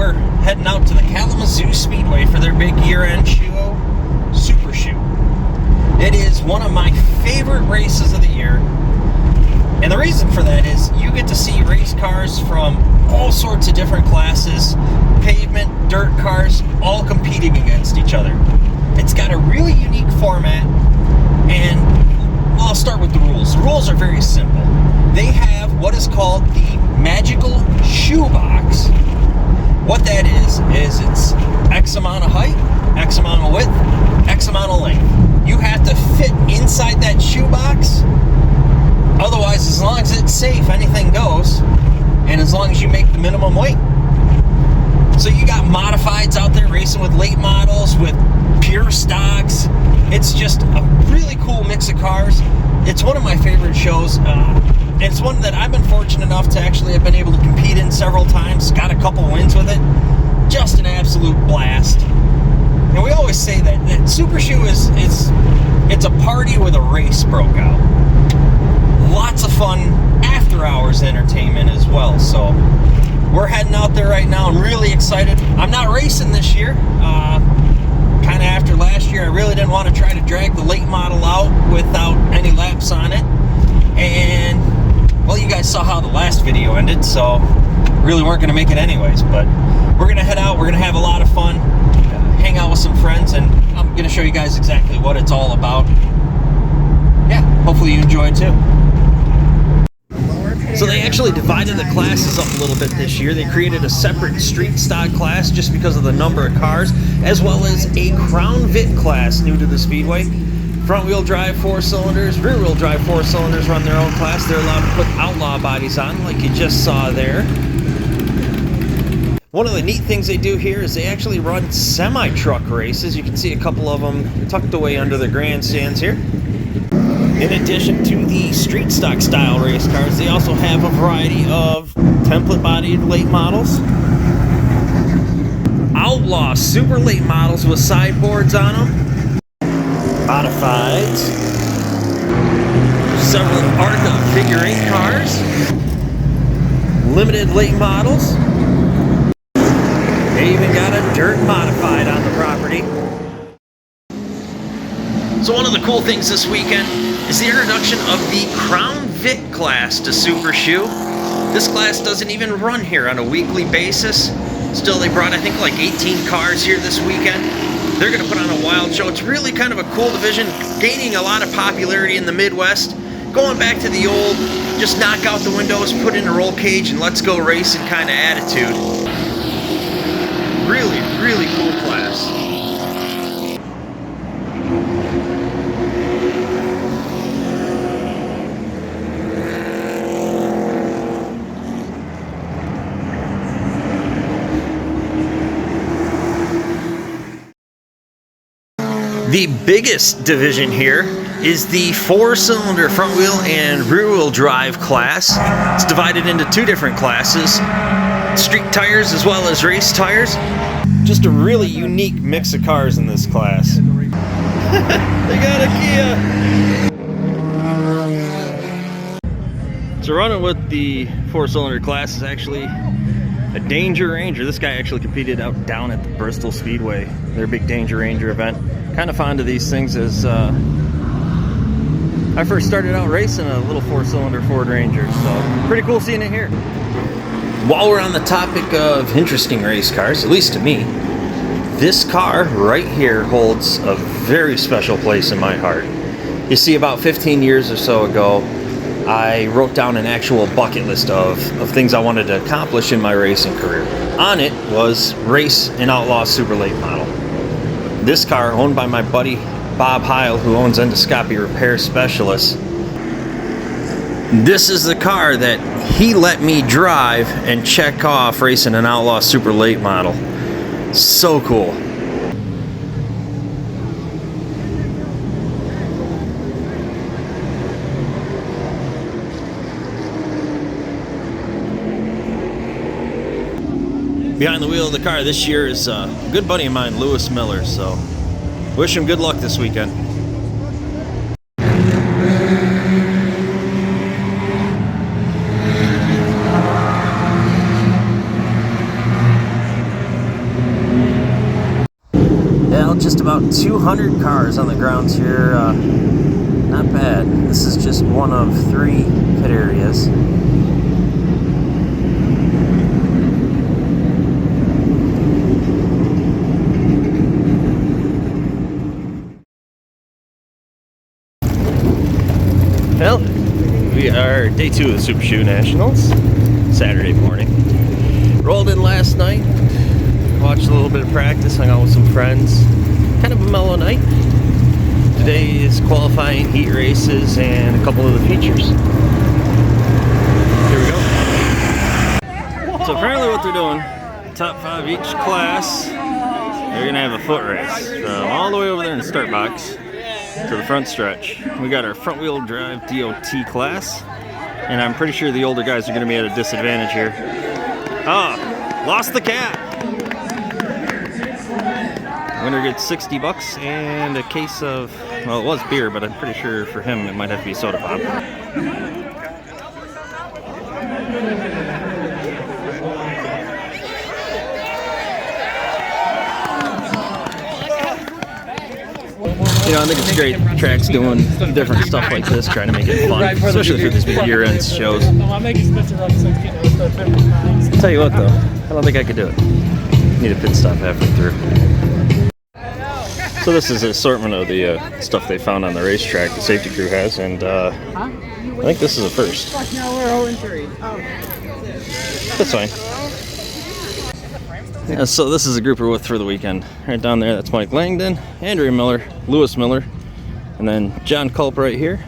are heading out to the Kalamazoo Speedway for their big year-end show, Supershoe. It is one of my favorite races of the year, and the reason for that is you get to see race cars from all sorts of different classes, pavement, dirt cars, all competing against each other. It's got a really unique format, and I'll start with the rules. The rules are very simple. They have what is called the magical shoebox. What that is it's X amount of height, X amount of width, X amount of length. You have to fit inside that shoebox. Otherwise, as long as it's safe, anything goes. And as long as you make the minimum weight. So you got modifieds out there racing with late models, with pure stocks. It's just a really cool mix of cars. It's one of my favorite shows. It's one that I've been fortunate enough to actually have been able to compete in several times. Got a couple wins with it. Just an absolute blast. And we always say that Supershoe it's a party where the race broke out. Lots of fun after hours entertainment as well. So we're heading out there right now. I'm really excited. I'm not racing this year. Kind of after last year, I really didn't want to try to drag the late model out without any laps on it. And well, you guys saw how the last video ended, so really weren't going to make it anyways. But we're going to head out. We're going to have a lot of fun, hang out with some friends, and I'm going to show you guys exactly what it's all about. Yeah, hopefully you enjoy it too. So they actually divided the classes up a little bit this year. They created a separate street stock class just because of the number of cars, as well as a Crown Vic class new to the Speedway. Front-wheel drive 4-cylinders, rear-wheel drive 4-cylinders run their own class. They're allowed to put outlaw bodies on, like you just saw there. One of the neat things they do here is they actually run semi-truck races. You can see a couple of them tucked away under the grandstands here. In addition to the street stock style race cars, they also have a variety of template-bodied late models. Outlaw super late models with sideboards on them. Modifieds, several ARCA figure 8 cars, limited late models. They even got a dirt modified on the property. So one of the cool things this weekend is the introduction of the Crown Vic class to Supershoe. This class doesn't even run here on a weekly basis. Still, they brought I think like 18 cars here this weekend. They're going to put on a wild show. It's really kind of a cool division, gaining a lot of popularity in the Midwest. Going back to the old, just knock out the windows, put in a roll cage, and let's go racing kind of attitude. Really, really cool class. The biggest division here is the 4-cylinder front wheel and rear wheel drive class. It's divided into 2 different classes, street tires as well as race tires. Just a really unique mix of cars in this class. They got a Kia. So running with the 4-cylinder class is actually a Danger Ranger. This guy actually competed out down at the Bristol Speedway, their big Danger Ranger event. Kind of fond of these things as I first started out racing a little 4-cylinder Ford Ranger, so pretty cool seeing it here. While we're on the topic of interesting race cars, at least to me, this car right here holds a very special place in my heart. You see, about 15 years or so ago, I wrote down an actual bucket list of things I wanted to accomplish in my racing career. On it was race an outlaw super late model. This car, owned by my buddy Bob Heil, who owns Endoscopy Repair Specialists. This is the car that he let me drive and check off racing an outlaw super late model. So cool. Behind the wheel of the car this year is a good buddy of mine, Lewis Miller, so wish him good luck this weekend. about 200 cars on the grounds here. Not bad. This is just one of 3 pit areas. Well, we are day 2 of the Supershoe Nationals, Saturday morning. Rolled in last night, watched a little bit of practice, hung out with some friends. Kind of a mellow night. Today is qualifying, heat races, and a couple of the features. Here we go. So apparently what they're doing, top 5 each class, they're gonna have a foot race. All the way over there in the start box to the front stretch. We got our front wheel drive DOT class, and I'm pretty sure the older guys are going to be at a disadvantage here. Ah, lost the cat. Winner gets $60 and a case of, well, it was beer, but I'm pretty sure for him it might have to be soda pop. You know, I think it's great tracks doing different stuff like this, trying to make it fun, especially for these big year-end shows. I'll tell you what though, I don't think I could do it. Need a pit stop halfway through. So this is an assortment of the stuff they found on the racetrack the safety crew has, and I think this is a first. That's fine. Yeah, so this is a group we're with for the weekend. Right down there, that's Mike Langdon, Andrea Miller, Lewis Miller, and then John Culp right here.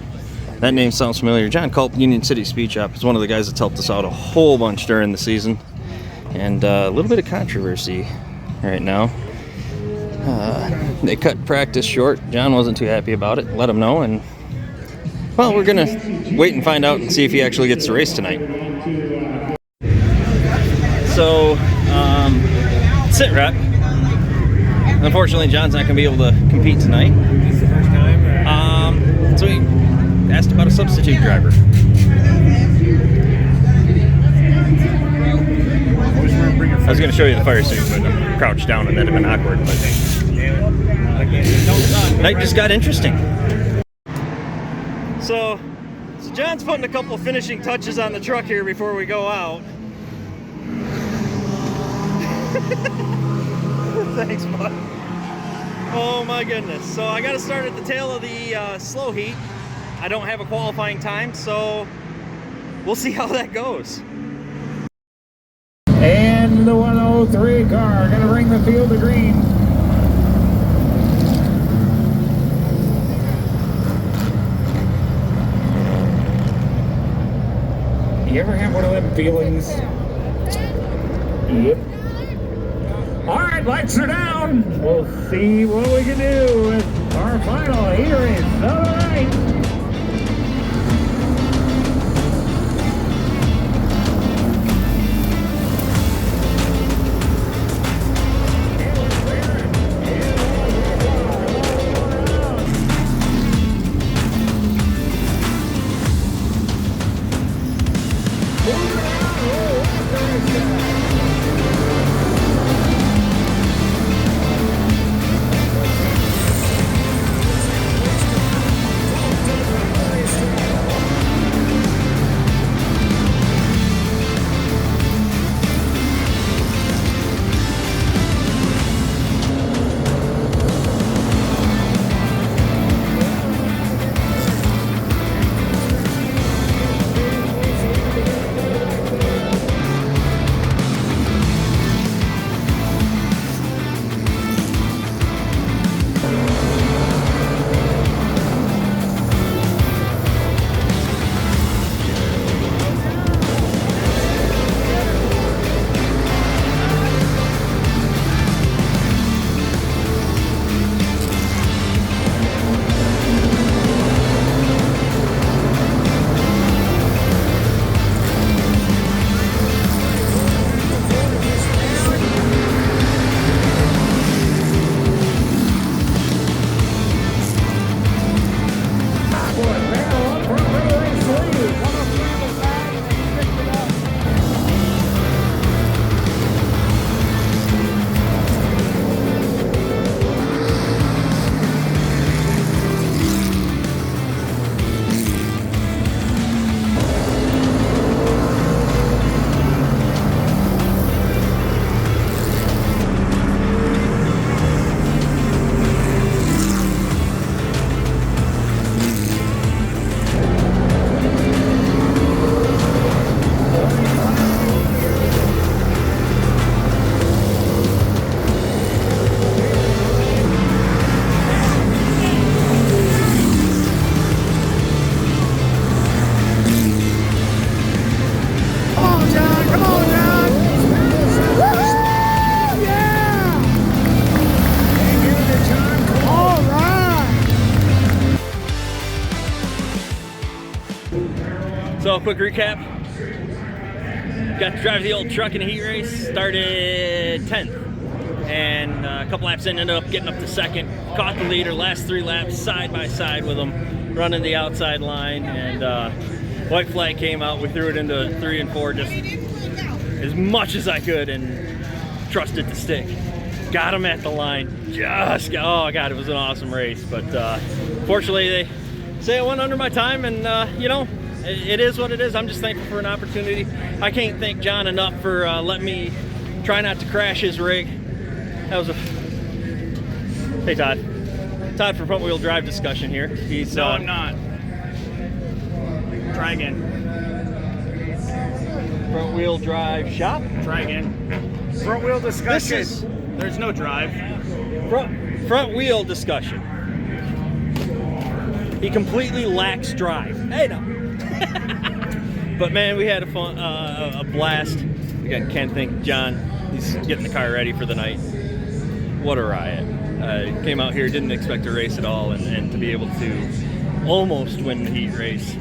That name sounds familiar. John Culp, Union City Speed Shop, is one of the guys that's helped us out a whole bunch during the season. And a little bit of controversy right now. They cut practice short. John wasn't too happy about it. Let him know, and well, we're gonna wait and find out and see if he actually gets to race tonight. So, sit rep. Unfortunately, John's not gonna be able to compete tonight. So we asked about a substitute driver. I was gonna show you the fire suit, but I'm crouched down and that'd have been awkward. But night just got interesting. So John's putting a couple of finishing touches on the truck here before we go out. Thanks, bud. Oh my goodness. So I got to start at the tail of the slow heat. I don't have a qualifying time, so we'll see how that goes. And the 103 car gonna bring the field to green. You ever have one of them feelings? Yep. All right, lights are down. We'll see what we can do with our final heat race. All right. So, quick recap. Got to drive the old truck in a heat race. Started 10th. And a couple laps in, ended up getting up to second. Caught the leader, last 3 laps side by side with him, running the outside line. And white flag came out. We threw it into 3 and 4 just as much as I could and trusted to stick. Got him at the line. Oh God, it was an awesome race. But fortunately, they say I went under my time, and you know, it is what it is. I'm just thankful for an opportunity. I can't thank John enough for letting me try not to crash his rig. That was a... Hey, Todd. Todd for front wheel drive discussion here. He's No, I'm not. Try again. Front wheel drive shop. Try again. Front wheel discussion. This is There's no drive. front wheel discussion. He completely lacks drive. Hey, no. But man, we had a blast. Again, can't thank John. He's getting the car ready for the night. What a riot. Came out here, didn't expect to race at all, and to be able to almost win the heat race.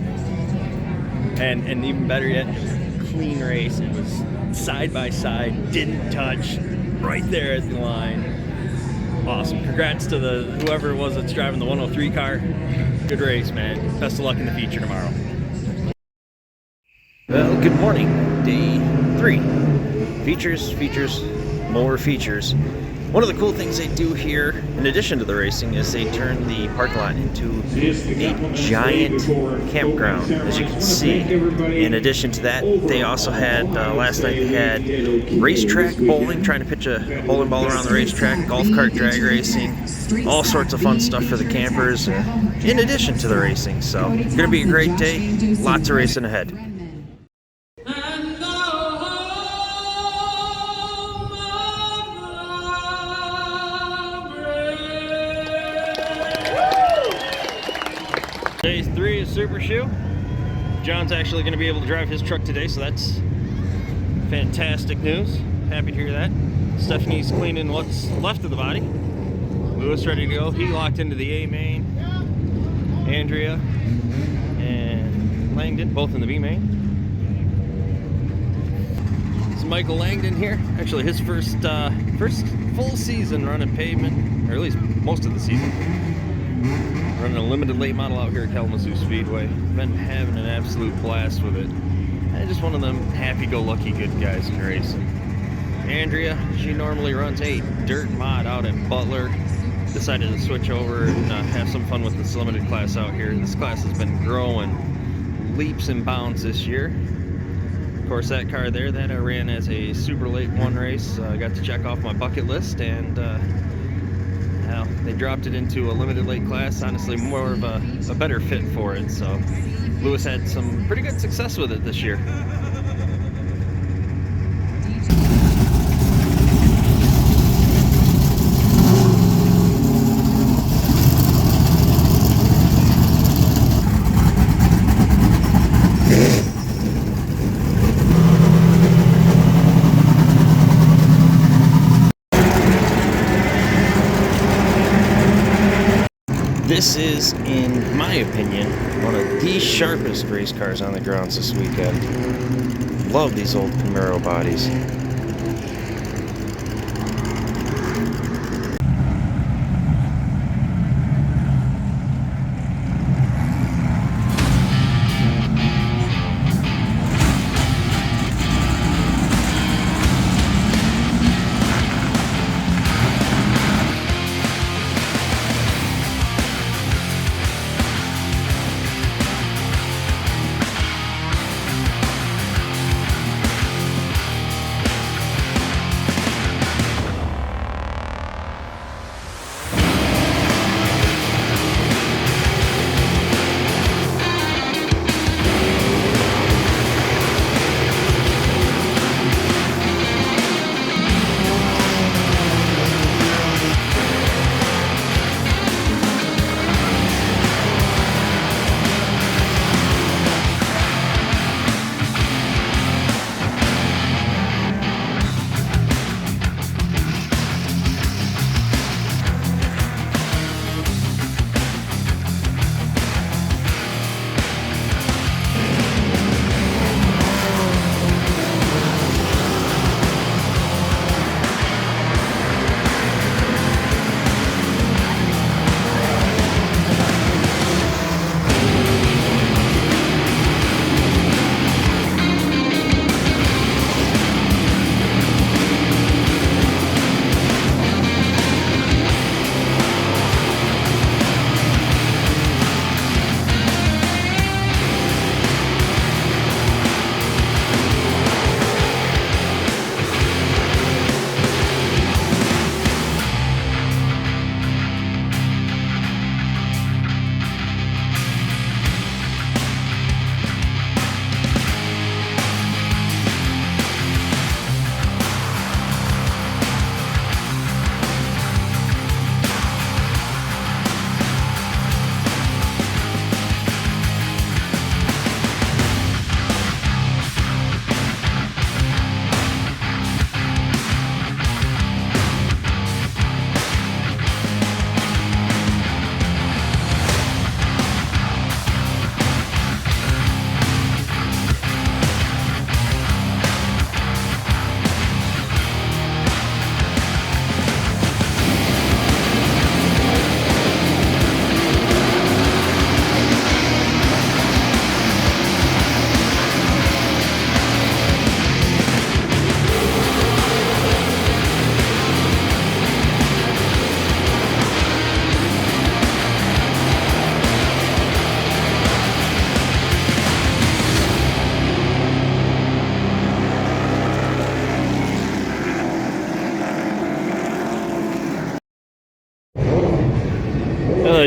And even better yet, it was a clean race. It was side by side, didn't touch, right there at the line. Awesome. Congrats to whoever it was that's driving the 103 car. Good race, man. Best of luck in the feature tomorrow. Well, good morning. Day 3. Features, more features. One of the cool things they do here, in addition to the racing, is they turn the parking lot into a giant campground, as you can see. In addition to that, they also had, last night they had racetrack bowling, trying to pitch a bowling ball around the racetrack, golf cart drag racing, all sorts of fun stuff for the campers, in addition to the racing. So, it's going to be a great day, lots of racing ahead. Day 3 is Supershoe. John's actually going to be able to drive his truck today, so that's fantastic news. Happy to hear that. Stephanie's cleaning what's left of the body. Lewis ready to go. He locked into the A main. Andrea and Langdon both in the B main. It's Michael Langdon here. Actually, his first full season running pavement, or at least most of the season. Running a limited late model out here at Kalamazoo Speedway. Been having an absolute blast with it. And just one of them happy-go-lucky good guys in racing. Andrea, she normally runs a dirt mod out in Butler. Decided to switch over and have some fun with this limited class out here. This class has been growing leaps and bounds this year. Of course, that car there, that I ran as a super late 1 race. I got to check off my bucket list, and well, they dropped it into a limited late class. Honestly, more of a better fit for it. So Lewis had some pretty good success with it this year. This is, in my opinion, one of the sharpest race cars on the grounds this weekend. Love these old Camaro bodies.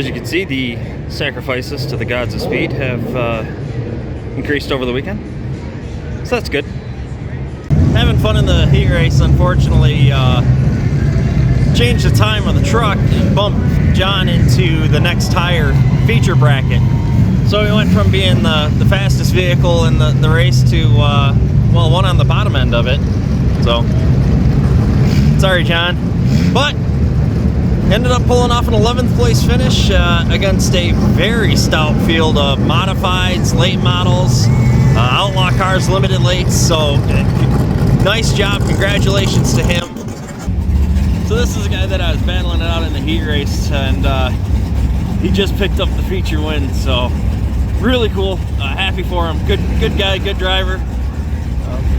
As you can see, the sacrifices to the gods of speed have increased over the weekend, so that's good. Having fun in the heat race. Unfortunately, changed the time on the truck and bumped John into the next tire feature bracket. So we went from being the fastest vehicle in the race to, well, one on the bottom end of it. So, sorry, John. But, ended up pulling off an 11th place finish against a very stout field of modifieds, late models, outlaw cars, limited lates. So, nice job. Congratulations to him. So this is a guy that I was battling it out in the heat race, and he just picked up the feature win. So really cool. Happy for him. Good guy, good driver.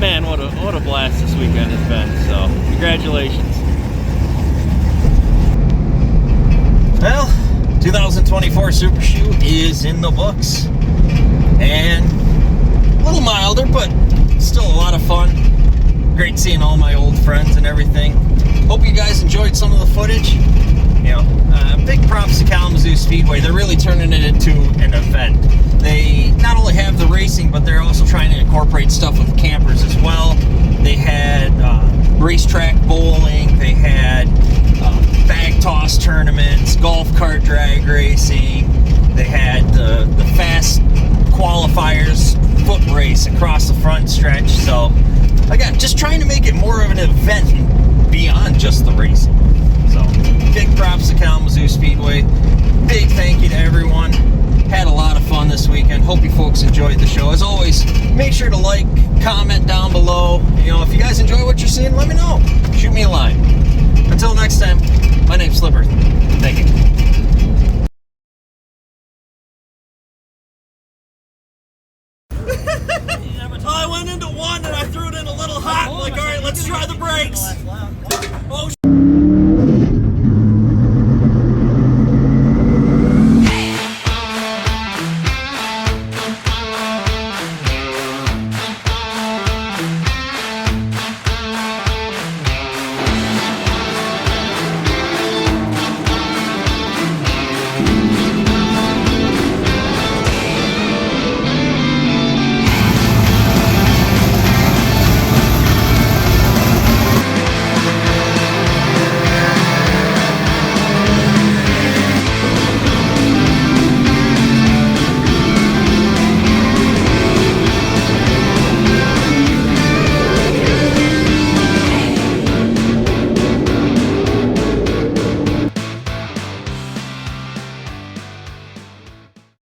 Man, what a blast this weekend has been. So congratulations. Well, 2024 Supershoe is in the books, and a little milder, but still a lot of fun. Great seeing all my old friends and everything. Hope you guys enjoyed some of the footage. You know, big props to Kalamazoo Speedway. They're really turning it into an event. They not only have the racing, but they're also trying to incorporate stuff with campers as well. They had racetrack bowling. They had bag toss tournaments, golf cart drag racing. They had the fast qualifiers foot race across the front stretch. So again, just trying to make it more of an event beyond just the racing. So big props to Kalamazoo Speedway. Big thank you to everyone. Had a lot of fun this weekend. Hope you folks enjoyed the show. As always, make sure to like, comment down below. You know, if you guys enjoy what you're seeing, let me know. Shoot me a line. Until next time, my name's Slipper. Thank you. I went into one and I threw it in a little hot. Like, all right, let's try the brakes. Oh,